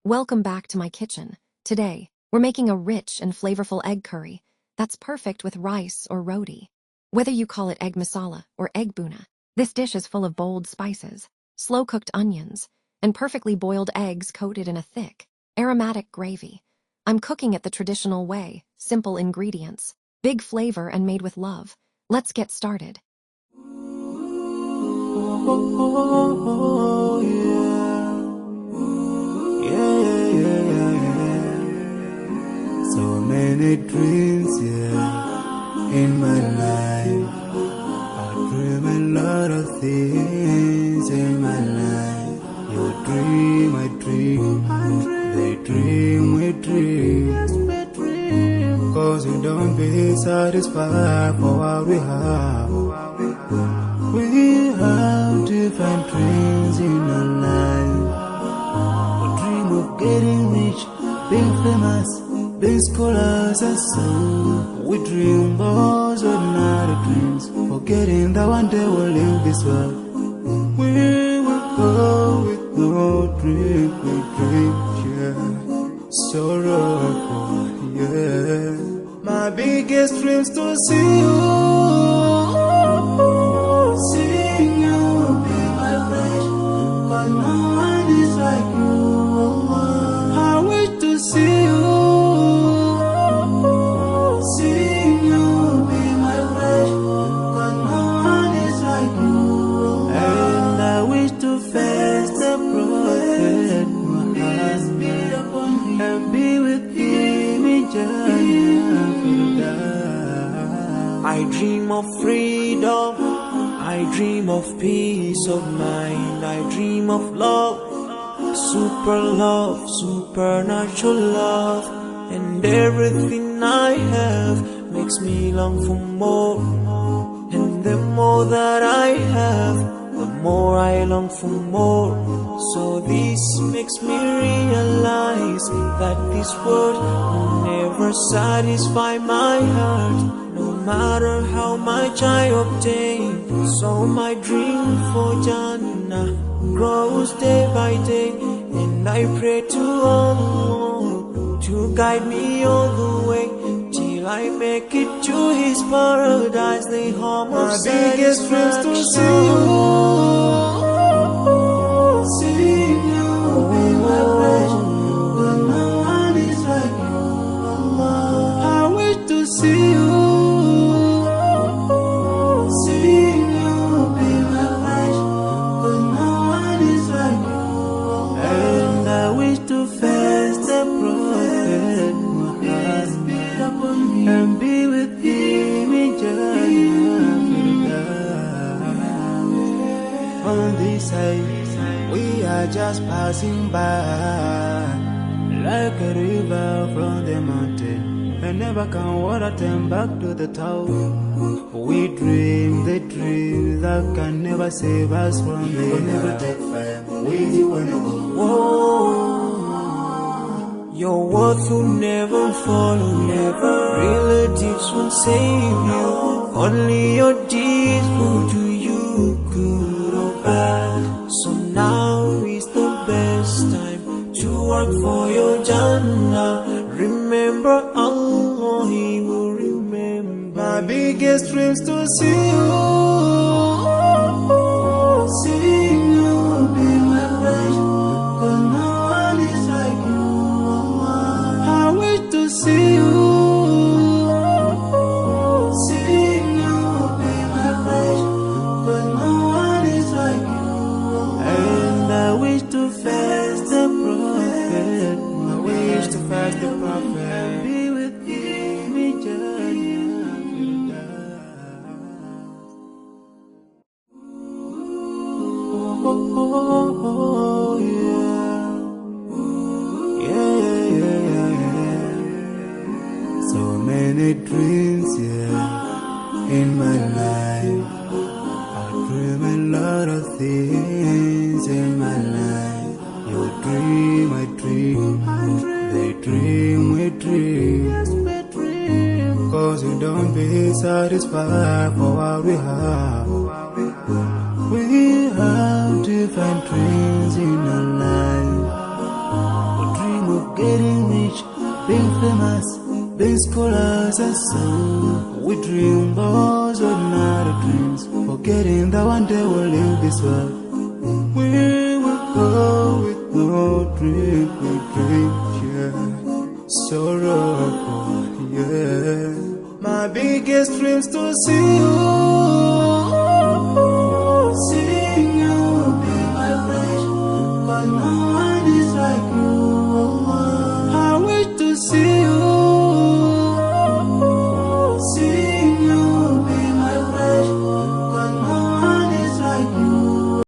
Welcome back to my kitchen. Today, we're making a rich and flavorful egg curry that's perfect with rice or roti. Whether you call it egg masala or egg buna, this dish is full of bold spices, slow-cooked onions, and perfectly boiled eggs coated in a thick, aromatic gravy. I'm cooking it the traditional way, simple ingredients, big flavor, and made with love. Let's get started. So many dreams, in my life. I dream a lot of things in my life. You dream, I dream. They dream, we dream. Cause we don't be satisfied for what we have. We have different dreams in our life. We dream of getting rich, being famous, being scholars and so. We dream those ordinary dreams, forgetting that one day we'll leave this world. We will go with no dream, we dream, sorrowful, My biggest dreams to see you, seeing you be my friend, cause no one is like you. I wish to see you, seeing you be my friend, cause no one is like you. And I wish to face the prophet Muhammad and be with him in Jannah. I dream of freedom, I dream of peace of mind, I dream of love, supernatural love, and everything I have makes me long for more. And the more that I have, the more I long for more. So this makes me realize that this world will never satisfy my heart, no matter how much I obtain. So my dream for Jannah grows day by day, and I pray to Allah to guide me all the way till I make it to His paradise, the home of biggest dreams to see you, seeing you be my friend, but no one is like you. I wish to see you, seeing you be my friend, but no one is like you. And I wish to face the prophet Muhammad and be with him in Jannah. On this side, we are just passing by, like a river from the mountain, and never can water turn back to the town. We dream the dream that can never save us from the end. Never take fire with you when you go. Your words will never follow, never. Relatives won't save you. Only your deeds will do you good or bad. So now is the best time to work for your Jannah. Remember Allah, He will remember. My biggest dreams to see you, seeing you be my friend, cause no one is like you. I wish to see you, seeing you be my friend, cause no one is like you. And I wish to face the prophet, I wish to face the prophet and be with him in Jannah. So many dreams, in my life. I dream a lot of things in my life. You dream, I dream. They dream, we dream. Cause we don't be satisfied for what we have. We have different dreams in our life. of getting rich, being famous, being scholars and so. We dream those ordinary dreams, forgetting that one day we'll leave this world. We will go with no dream, we dream, yeah. Sorrow, yeah. My biggest dreams to see you.